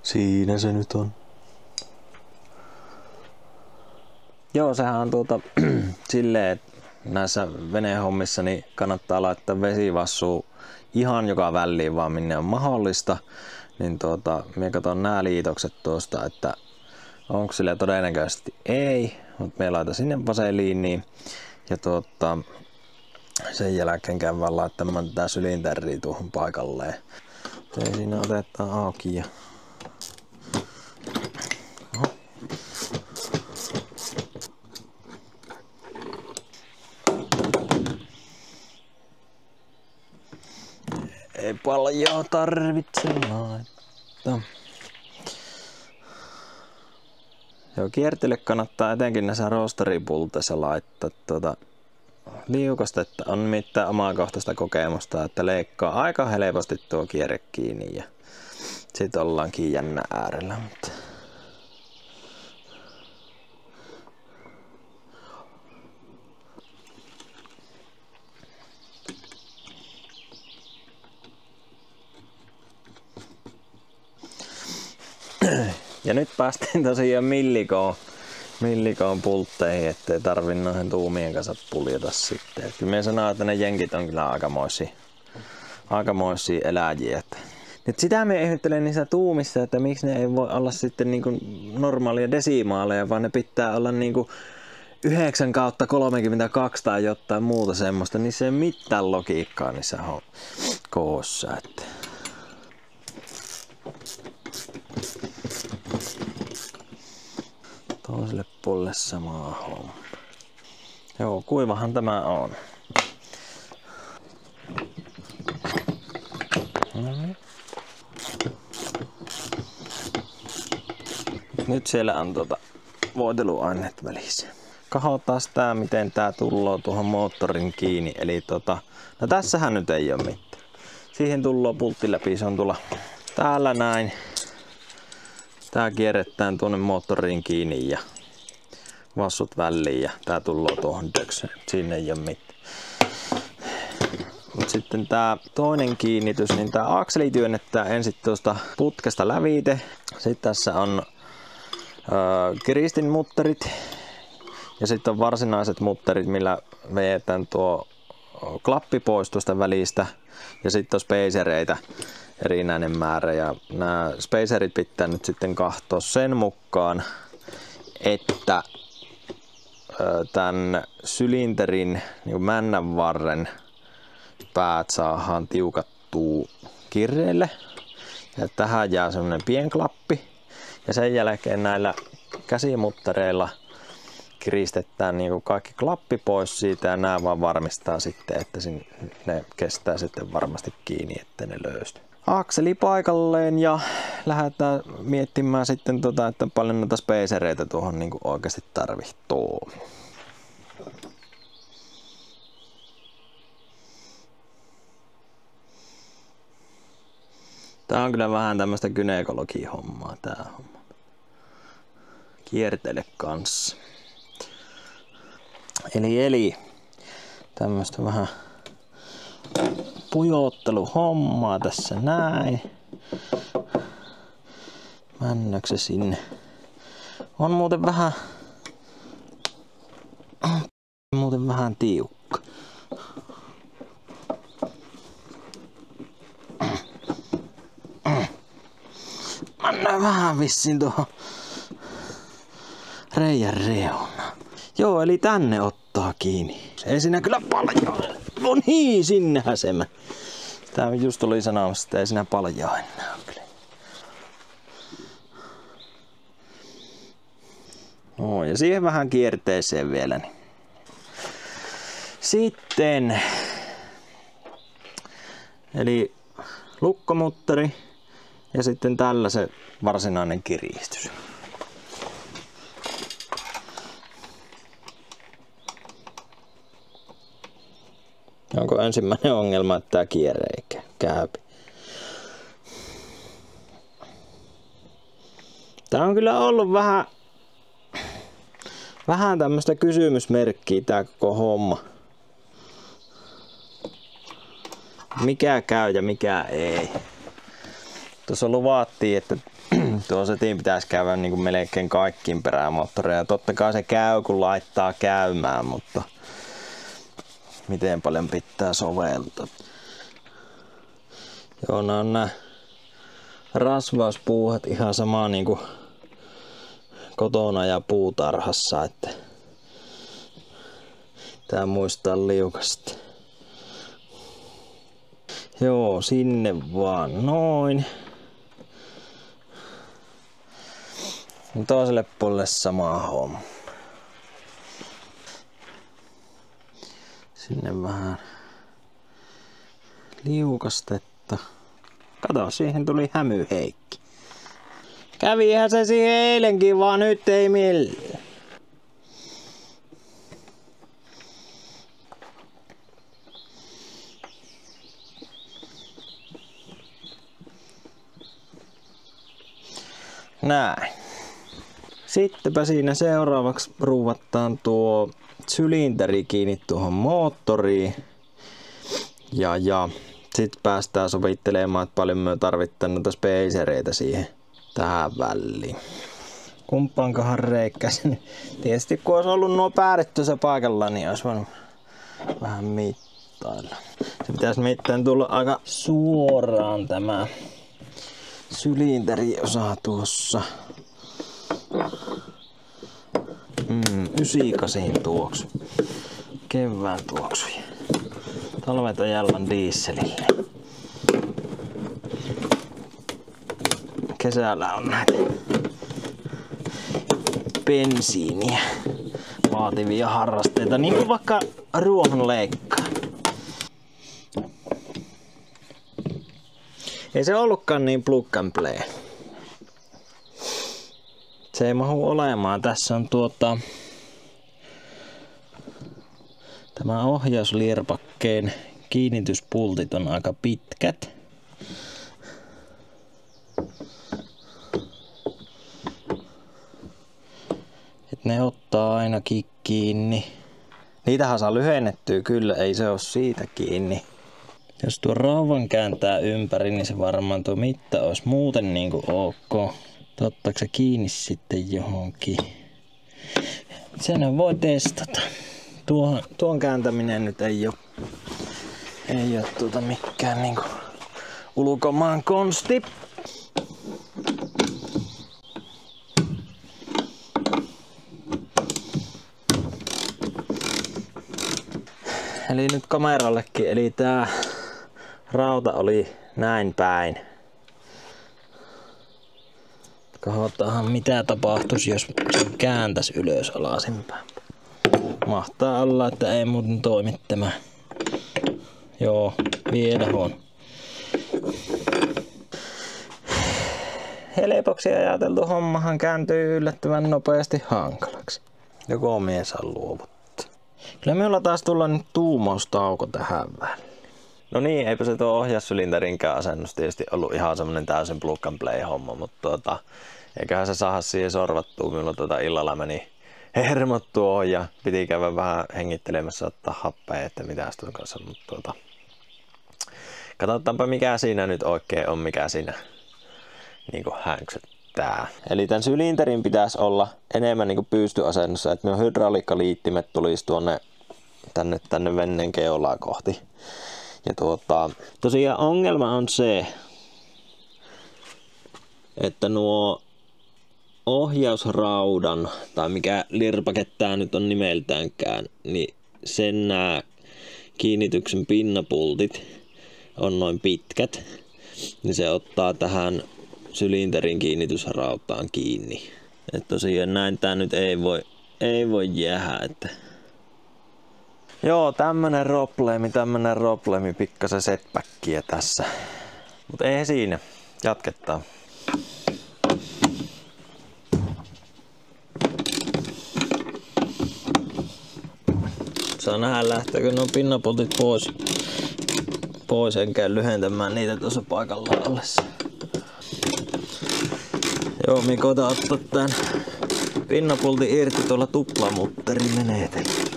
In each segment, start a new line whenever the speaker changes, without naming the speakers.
Siinä se nyt on. Joo, sehän on silleen, että näissä venehommissa niin kannattaa laittaa vesivassu ihan joka väliin vaan minne on mahdollista. Niin minä katson nämä liitokset tuosta, että onko sille todennäköisesti ei, mutta me laitan sinne vaseliiniin ja sen jälkeen käyn vaan laittamaan tätä sylinteriä tuohon paikalleen. Ei siinä otetaan auki ja ei paljon tarvitse laittaa. Joo, kiertele kannattaa etenkin näissä roosteripulteissa laittaa liukasta, että on mitään omakohtaista kokemusta, että leikkaa aika helposti tuo kierre kiinni ja sit ollaankin jännä äärellä. Mutta ja nyt päästiin tosiaan millikoon pultteihin, ettei tarvi noihin tuumien kanssa puljata sitten. Et kyllä minä sanon, että ne jenkit on kyllä aikamoisia eläjiä. Nyt sitä me ihmettelen niissä tuumissa, että miksi ne ei voi olla sitten niinku normaalia desimaaleja, vaan ne pitää olla niinku 9/32 tai jotain muuta semmoista. Niissä ei ole mitään logiikkaa niissä koossa. Että toiselle puolelle samaa homma. Joo, kuivahan tämä on. Nyt siellä on voiteluaineet välissä. Katsotaan tää, miten tää tulloo tuohon moottorin kiinni. Eli no tässähän nyt ei oo mitään. Siihen tulloo pultti läpi, se on tuolla täällä näin. Tää kierretään tuonne moottoriin kiinni ja vassut väliin ja tää tulloo tuohon dökseen. Siinä ei oo mitään. Mut sitten tää toinen kiinnitys, niin tää akseli työnnetään ensin tuosta putkesta lävite. Sitten tässä on kiristinmutterit ja sitten on varsinaiset mutterit, millä vedetään tuo klappi pois tuosta välistä. Ja sitten on spacereita erinäinen määrä ja nämä spacerit pitää nyt sitten katsoa sen mukaan, että tämän sylinterin niin männän varren päät saadaan tiukattua kirreille ja tähän jää semmonen pienklappi ja sen jälkeen näillä käsimuttereilla kiristetään niin kaikki klappi pois siitä ja nämä vaan varmistaa sitten, että ne kestää sitten varmasti kiinni, ettei ne löysty. Akseli paikalleen ja lähdetään miettimään sitten että paljon noita spacereita tuohon niin oikeasti tarvitsee. Tää on kyllä vähän tämmöistä gynekologi-hommaa tää homma. Kiertele kanssa. Eli tämmöistä vähän pujotteluhommaa tässä näin. Männäkö se sinne? On muuten vähän tiukka. Mennään vähän vissiin tuohon reijän reunaan. Joo, eli tänne ottaa kiinni. Ei siinä kyllä paljon. No niin, sinnehän se meni. Tää just oli sanomassa, että ei siinä paljon enää kyllä. No, ja siihen vähän kierteeseen vielä. Niin. Sitten. Eli lukkomutteri. Ja sitten tällä se varsinainen kiristys. Onko ensimmäinen ongelma, että tämä kierre ei käy? Tää on kyllä ollut vähän tämmöistä kysymysmerkkiä tää koko homma. Mikä käy ja mikä ei. Tuossa luvattiin, että Tuo setin pitäisi käydä niinku melkein kaikkiin perämoottoreja. Totta kai se käy kun laittaa käymään, mutta miten paljon pitää soveltaa. Joo, nää rasvauspuuhat ihan sama niinku kotona ja puutarhassa, että tää muistaa liukasta. Joo, sinne vaan noin. Toiselle puolelle sama homma. Sinne vähän liukastetta. Kato, siihen tuli Hämy-Heikki. Kävihän se siihen eilenkin, vaan nyt ei millään. Näin. Sittenpä siinä seuraavaksi ruuvataan tuo sylinteri kiinni tuohon moottoriin. Ja sit päästään sovittelemaan, että paljon me tarvittaan noita spacereita siihen tähän väliin. Kumpaankohan reikkäsin? Tietysti kun olisi ollut nuo päädet tuossa paikalla, niin olisi voinut vähän mittailla. Se pitäisi mitään tulla aika suoraan tämä sylinteriosa tuossa. 98 tuoksu. Kevään tuoksuja. Talvet ajallaan dieselille. Kesällä on näitä bensiiniä vaativia harrasteita, niin kuin vaikka ruohonleikkaa. Ei se ollutkaan niin plug and play. Se ei mahu olemaan. Tässä on tämä ohjauslirpakkeen kiinnityspultit on aika pitkät. Et ne ottaa ainakin kiinni. Niitähän saa lyhennettyä kyllä, ei se ole siitä kiinni. Jos tuo rauvan kääntää ympäri, niin se varmaan tuo mitta olisi muuten niinku ok. Ottaako se kiinni sitten johonkin? Sen voi testata. Tuon kääntäminen nyt ei ole mikään niinku ulkomaan konsti. Eli nyt kamerallekin, eli tää rauta oli näin päin. Katsotaan mitä tapahtuisi, jos se kääntäisi ylös alasinpäin. Mahtaa olla, että ei muuten toimi tämä. Joo, vielä huono. Helpoksi ajateltu hommahan kääntyy yllättävän nopeasti hankalaksi. Joko mies on luovuttu. Kyllä minulla taas tulla nyt tuumaustauko tähän väliin. No niin, eipä se tuo ohjaussylinterinkä asennus tietysti ollut ihan semmonen täysin plug and play homma, mutta eiköhän se saada siihen sorvattua. Minulla illalla meni hermot tuohon ja piti käydä vähän hengittelemässä, ottaa happea, että mitäs tuon kanssa, mutta katsotaanpa mikä siinä nyt oikein on, mikä siinä niinku hänksyttää. Eli tämän sylinterin pitäisi olla enemmän niinku pystyasennossa, että minun hydrauliikkaliittimet tulisi tänne veneen keulaa kohti. Ja tosiaan ongelma on se, että nuo ohjausraudan, tai mikä lirpake tää nyt on nimeltäänkään, niin sen nää kiinnityksen pinnapultit on noin pitkät, niin se ottaa tähän sylinterin kiinnitysrautaan kiinni. Et tosiaan näin tää nyt ei voi jäädä, että joo, tämmönen roblemi, pikkasen setbackia tässä. Mut ei siinä, jatketaan. Saa nähdä lähteekö nuo pinnapultit pois enkä lyhentämään niitä tuossa paikalla ollessa. Joo, minä koitan ottaa tän pinnapultin irti tuolla tuplamutterimenetelmällä.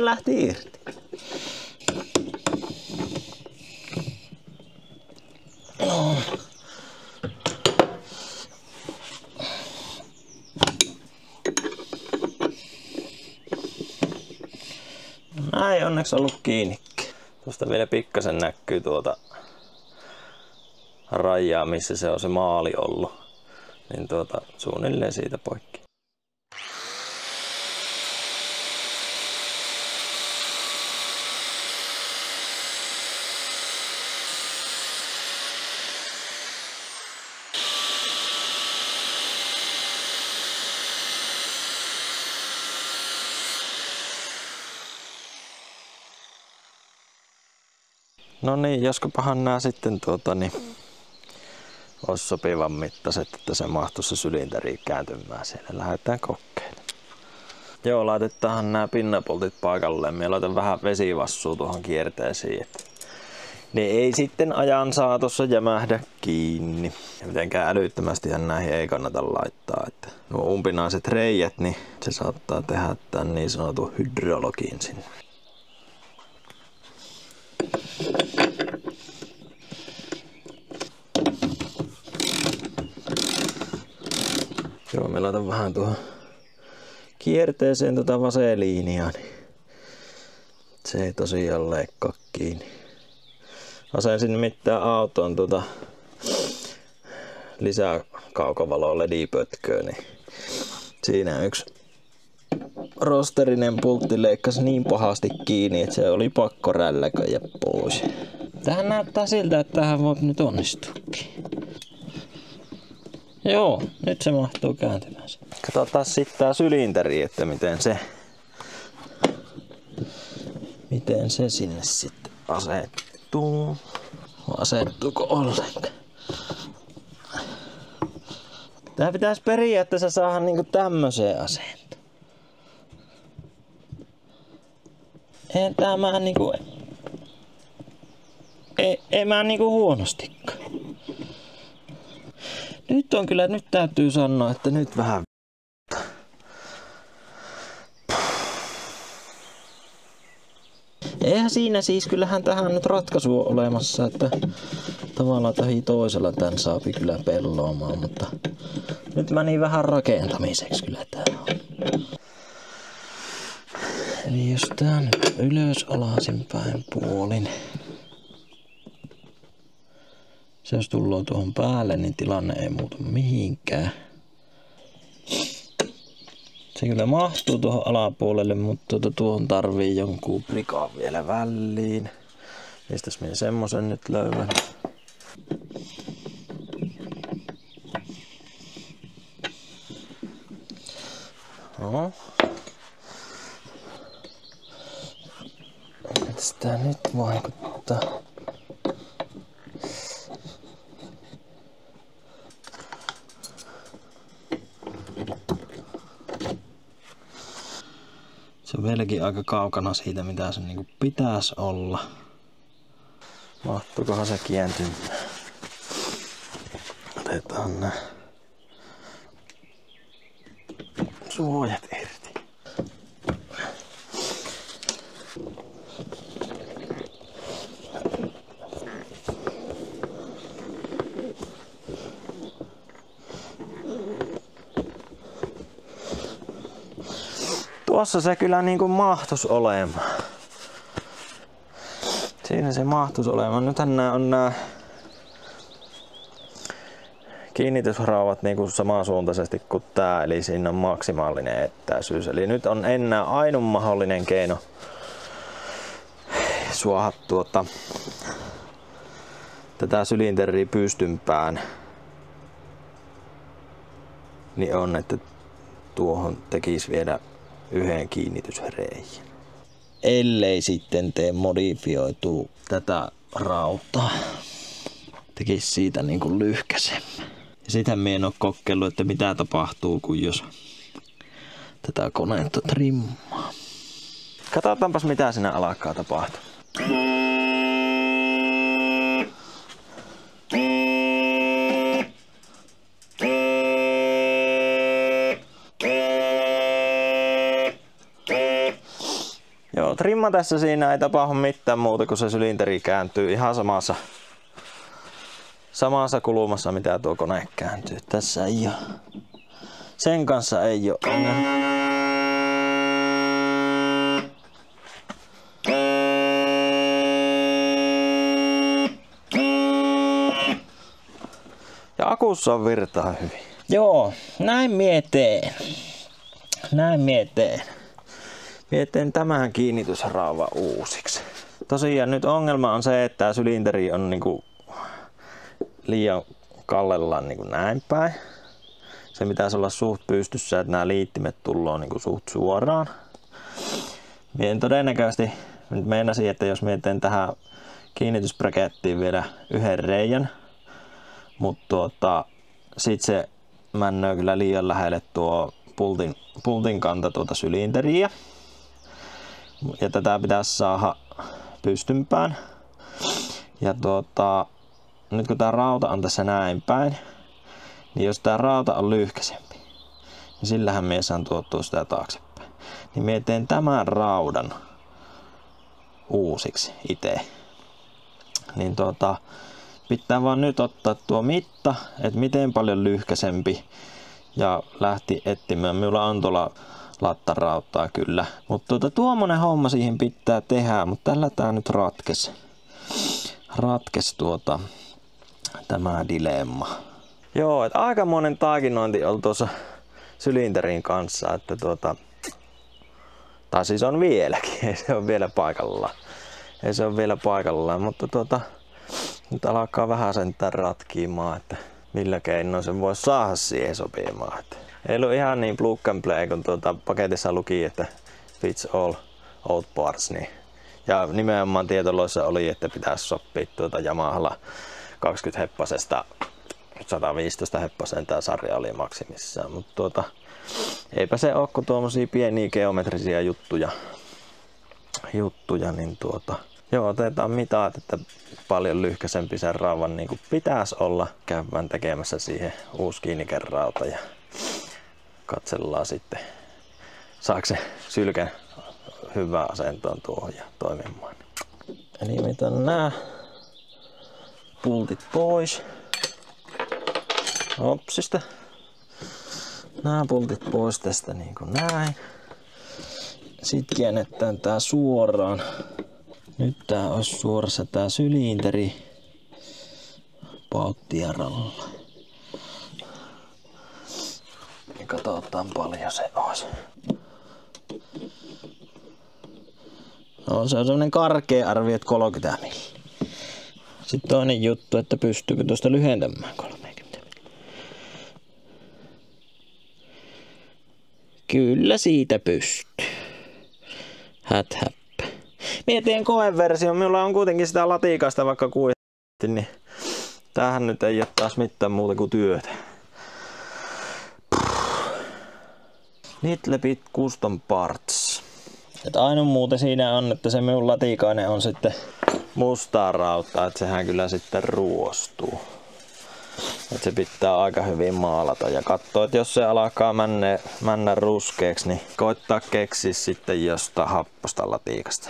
sehän lähti irti. No. Ei onneksi ollut kiinnikki. Tuosta vielä pikkasen näkyy tuota rajaa, missä se on se maali ollut. Niin suunnilleen siitä poikki. No niin, joskopahan nää sitten olisi sopivan mittaiset, että se mahtuisi se sylinteriin kääntymään siellä. Lähdetään kokeilemaan. Joo, laitetaan nämä pinnapoltit paikalleen. Mä laitan vähän vesivassua tuohon kierteeseen, että ne ei sitten ajan saatossa jämähdä kiinni. Ja mitenkään älyttömästihän näihin ei kannata laittaa. Että nuo umpinaiset reijät, niin se saattaa tehdä tämän niin sanotun hydrologin sinne. Joo, me laitan vähän tuohon kierteeseen vaseliinia, niin se ei tosiaan leikkaa kiinni. Asensin nimittäin autoon lisää kaukovaloa LED-pötköä, niin siinä yksi rosterinen pultti leikkasi niin pahasti kiinni, että se oli pakko rälläköjä pois. Tähän näyttää siltä, että tähän voi nyt onnistuukin. Joo, nyt se mahtuu kääntymään. Katsotaan sitten tää sylinteri, että miten se sinne sitten asettuu. Asettuuko ollenkaan? Tää pitäisi periaatteessa saada niinku tämmöiseen asentoon. Ei tämä niinku... Ei mä niinku huonostikaan. Nyt täytyy sanoa, että nyt vähän eihän siinä siis, kyllähän tähän nyt ratkaisu on olemassa, että tavallaan tai toisella tän saapi kyllä pelloamaan, mutta nyt meni vähän rakentamiseksi kyllä tää on. Eli jos tää nyt ylös alasin päin puolin, se jos tullaan tuohon päälle, niin tilanne ei muutu mihinkään. Se kyllä mahtuu tuohon alapuolelle, mutta tuohon tarvii jonkun prikaan vielä väliin. Mistäs minä semmosen nyt löydän? No. Mitäs tää nyt vaikuttaa? Se on vieläkin aika kaukana siitä, mitä se niinku pitäisi olla. Mahtuukohan se kääntymään? Otetaan nää suojat irti. Tuossa se kyllä niinku mahtuisi olemaan. Siinä se mahtuisi olemaan. Nythän nää on nää kiinnitysrauvat niinku samansuuntaisesti kuin tää, eli siinä on maksimaalinen etäisyys. Eli nyt on enää ainut mahdollinen keino suoha tätä sylinteriä pystympään. Niin on, että tuohon tekisi vielä yhden kiinnitysreiän. Ellei sitten tee modifioituu tätä rautaa. Tekisi siitä niin kuin lyhkäsemmän. Ja sitä minä en ole kokeillut, että mitä tapahtuu, kun jos tätä koneetta trimmaa. Katsotaanpas mitä siinä alkaa tapahtua. Joo, trimmatessa siinä ei tapahdu mitään muuta, kun se sylinteri kääntyy ihan samassa kulmassa, mitä tuo kone kääntyy. Tässä ei ole. Sen kanssa ei ole ongelma. Ja akussa on virtaa hyvin. Joo, näin mieteen. Mieteen tämän kiinnitysrauva uusiksi. Tosiaan nyt ongelma on se, että tämä sylinteri on niinku liian kallellaan niinku näin päin. Se pitäisi olla suht pystyssä, että nämä liittimet tullaan niinku suht suoraan. Mien todennäköisesti nyt meinasin, että jos mietin tähän kiinnitysbrakettiin vielä yhden reijän, mutta sit se männöö kyllä liian lähelle tuo pultin kanta tuota sylinteriä. Ja tätä pitäisi saada pystympään. Ja nyt kun tää rauta on tässä näin päin, niin jos tää rauta on lyhkäisempi, niin sillähän mie saan tuottua sitä taaksepäin. Niin mie teen tämän raudan uusiksi itse. Niin pitää vaan nyt ottaa tuo mitta, että miten paljon lyhkäisempi, ja lähti etsimään. Minulla on tuolla lattarautaa kyllä. Mutta tuommoinen homma siihen pitää tehdä, mutta tällä tää nyt ratkesi tämä dilemma. Joo, että aikamoinen taakinointi on tuossa sylinterin kanssa, että tai siis on vieläkin, ei se ole vielä paikallaan. Mutta nyt alkaa vähän sentään ratkimaan, että millä keinoin se voi saada siihen sopimaan. Että ei ollut ihan niin plug and play, kun paketissa luki, että fits all old parts. Niin. Ja nimenomaan tietoloissa oli, että pitäisi sopia Yamahalla 20 heppasesta 115 heppaseen tämä sarja oli maksimissaan. Mutta eipä se ole kuin tuommoisia pieniä geometrisia juttuja niin joo, otetaan mitat, että paljon lyhkäisempi sen rauvan niin kuin pitäisi olla. Käydään tekemässä siihen uusi kiinnikerrauta ja katsellaan sitten, saako se sylken hyvään asentoon tuohon ja toimimaan. Eli mitan nämä pultit pois. Hopsista. Nämä pultit pois tästä niin kuin näin. Sitten käännetään tää suoraan. Nyt tää olisi suorassa tää sylinteri pauttieralla. Ja katsotaan paljon se olisi. No, se on semmonen karkea arvio, että 30 milliä. Sitten toinen juttu, että pystyykö tuosta lyhentämään 30 milliä. Kyllä siitä pystyy. Häthäppä. Mietin koeversio, minulla on kuitenkin sitä latikasta vaikka kuitti, niin tämähän nyt ei ole taas mitään muuta kuin työtä. Nitlebit Custom Parts. Et ainoa muuta siinä on, että se minun latikainen on sitten mustaa rautaa, että sehän kyllä sitten ruostuu. Et se pitää aika hyvin maalata ja katsoa, että jos se alkaa männä ruskeaksi, niin koittaa keksiä sitten jostain happosta latikasta.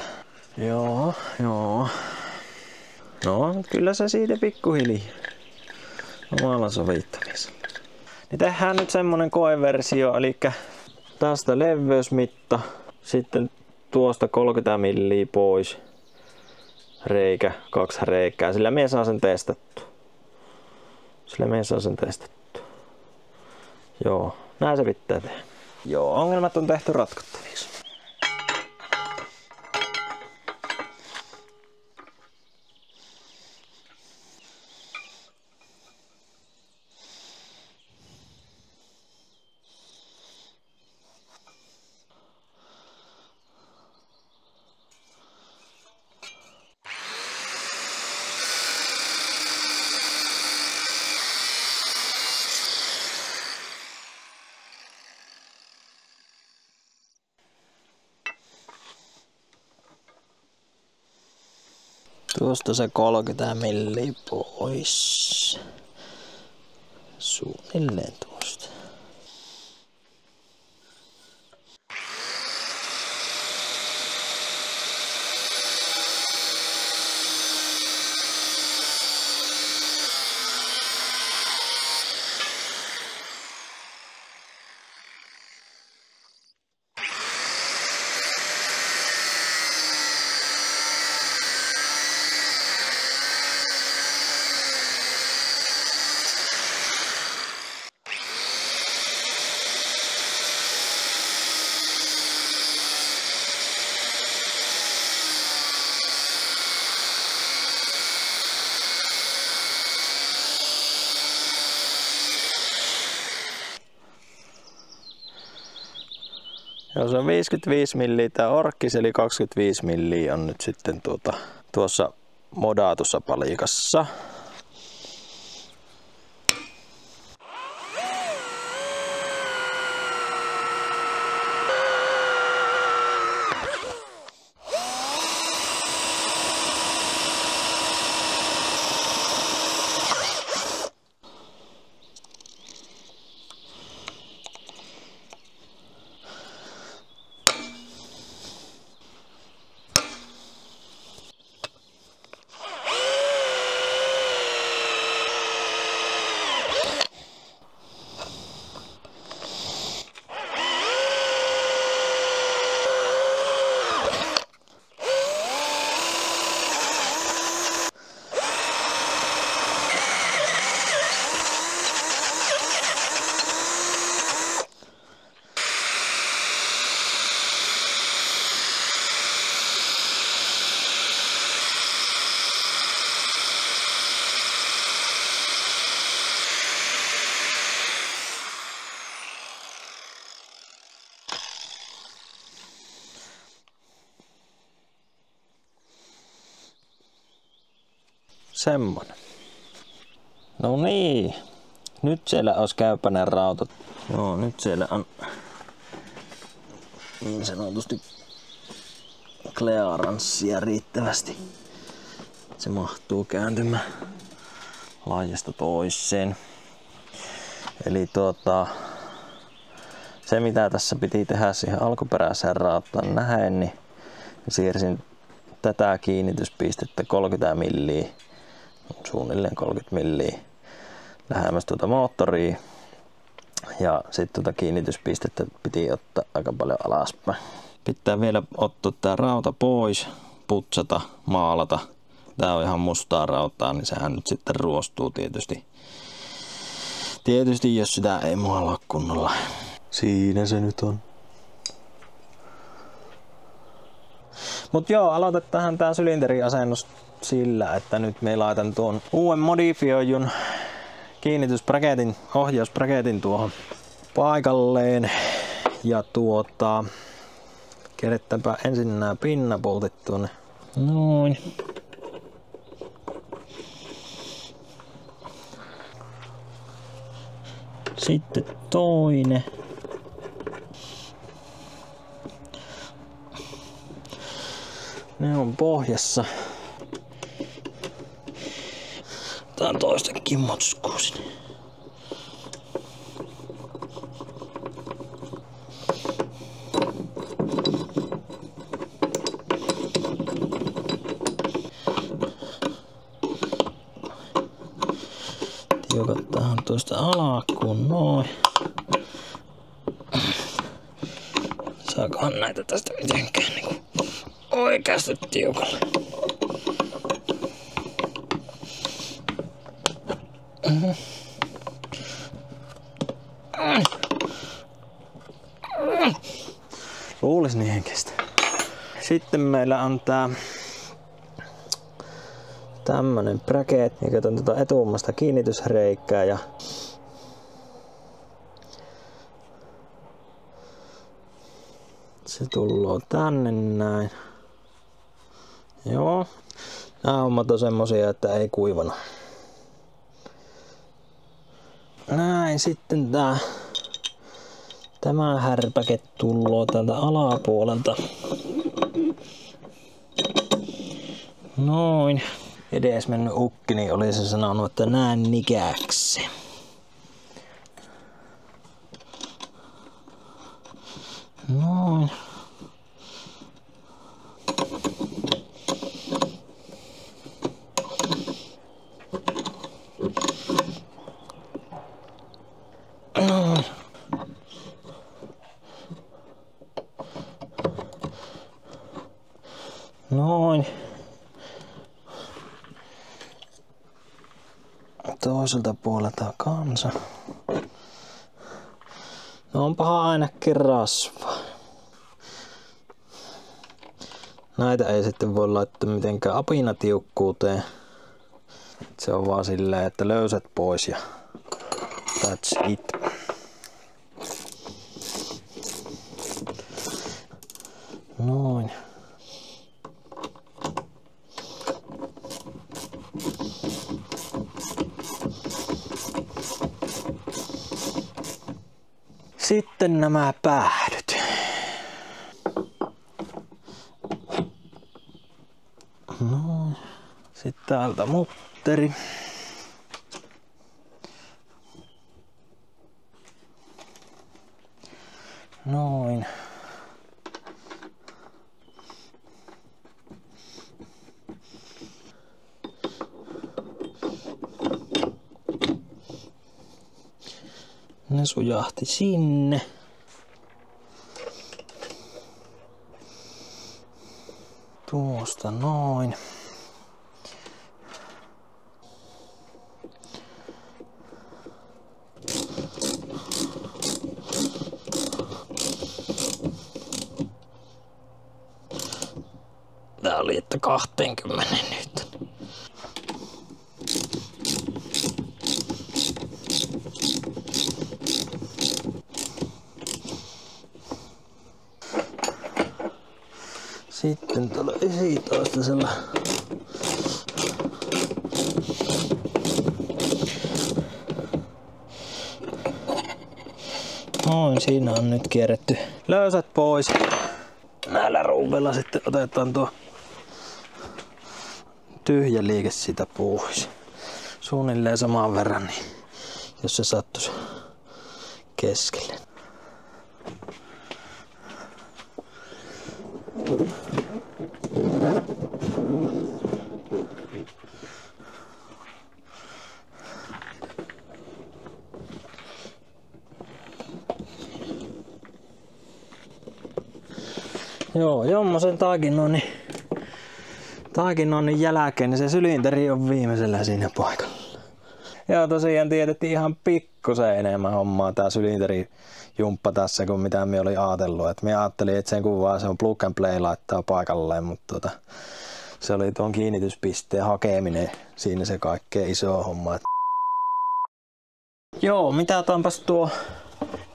Joo. No, kyllä se siitä pikkuhiljaa omalla sovittamisella. Niin tehdään nyt semmonen koeversio, eli tästä leveysmitta, sitten tuosta 30 milliä pois, reikä, 2 reikää, sillä minä saan sen testattu. Joo, näin se pitää tehdä. Joo, ongelmat on tehty ratkottaviksi. Tuosta se 30 milliä pois. Suunnilleen tuosta. Jos on 55 milliä tää orkkis, eli 25 milliä on nyt sitten tuossa modaatussa palikassa. Semmonen. No niin. Nyt siellä olisi käypäinen rauta. Joo, nyt siellä on niin sanotusti klearanssia riittävästi. Se mahtuu kääntymään laajasta toiseen. Eli se mitä tässä piti tehdä siihen alkuperäiseen rautaan nähen, niin siirsin tätä kiinnityspistettä 30 milliä, suunnilleen 30 milliä lähemmäs moottoria. Ja sitten kiinnityspistettä piti ottaa aika paljon alaspäin. Pitää vielä ottaa tää rauta pois, putsata, maalata. Tää on ihan mustaa rautaa, niin sehän nyt sitten ruostuu tietysti. Tietysti jos sitä ei maala kunnolla. Siinä se nyt on. Mut joo, aloitetaan tää sylinteriasennus sillä, että nyt me laitan tuon uuden modifioijun kiinnitysbraketin, ohjausbraketin tuohon paikalleen. Ja kerätäänpä ensin nämä pinnapoltit tuonne. Noin. Sitten toinen. Ne on pohjassa. Tää on toistenkin motskuu sinne. Tiukataan tuosta alkuun noin. Saakohan näitä tästä mitenkään niinku oikeasti tiukalle. Luulis niihin kestä. Sitten meillä on tämmönen bracket, joka on etuummasta kiinnitysreikää ja se tulloo tänne näin. Joo. Nämä hommat on semmosia, että ei kuivana. Näin sitten tämä härpäke tulloo täältä alapuolelta. Noin. Edes mennyt ukki, niin oli se sanonut, että näin nikäksi. Noin. Noin. Noin. Toiselta puolelta kanssa. No onpahan ainakin rasvaa. Näitä ei sitten voi laittaa mitenkään apinatiukkuuteen. Se on vaan silleen, että löysät pois ja that's it. Noin. Sitten nämä päädyt. Noin. Sitten täältä mutteri. Noin. Ne sujahti sinne. Tuosta noin. Tää oli että 20 nyt. Sitten tuolla 19. Noin, siinä on nyt kierretty löysät pois. Näillä ruuvilla sitten otetaan tuo tyhjä liike siitä pois. Suunnilleen saman verran, niin jos se sattuisi keskelle. Joo, jommosen taakinoinnin jälkeen niin se sylinteri on viimeisellä siinä paikalla. Joo, tosiaan tiedettiin ihan pikkusen enemmän hommaa tää sylinterijumppa tässä kuin mitä me oli ajatellut. Et me ajattelin, että sen kuvaa se on plug and play laittaa paikalleen, mutta se oli tuon kiinnityspisteen hakeminen siinä se kaikkein iso homma. Joo, mitataanpas tuo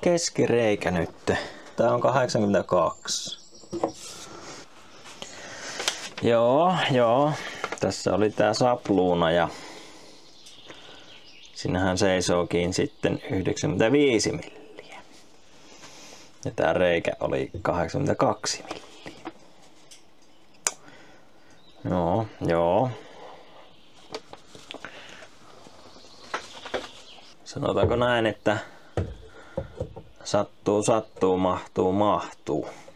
keskireikä nyt. Tää on 82. Joo. Tässä oli tää sapluuna ja sinnehän seisookin sitten 95 milliä. Ja tää reikä oli 82 milliä. Joo. Sanotaanko näin, että sattuu, mahtuu.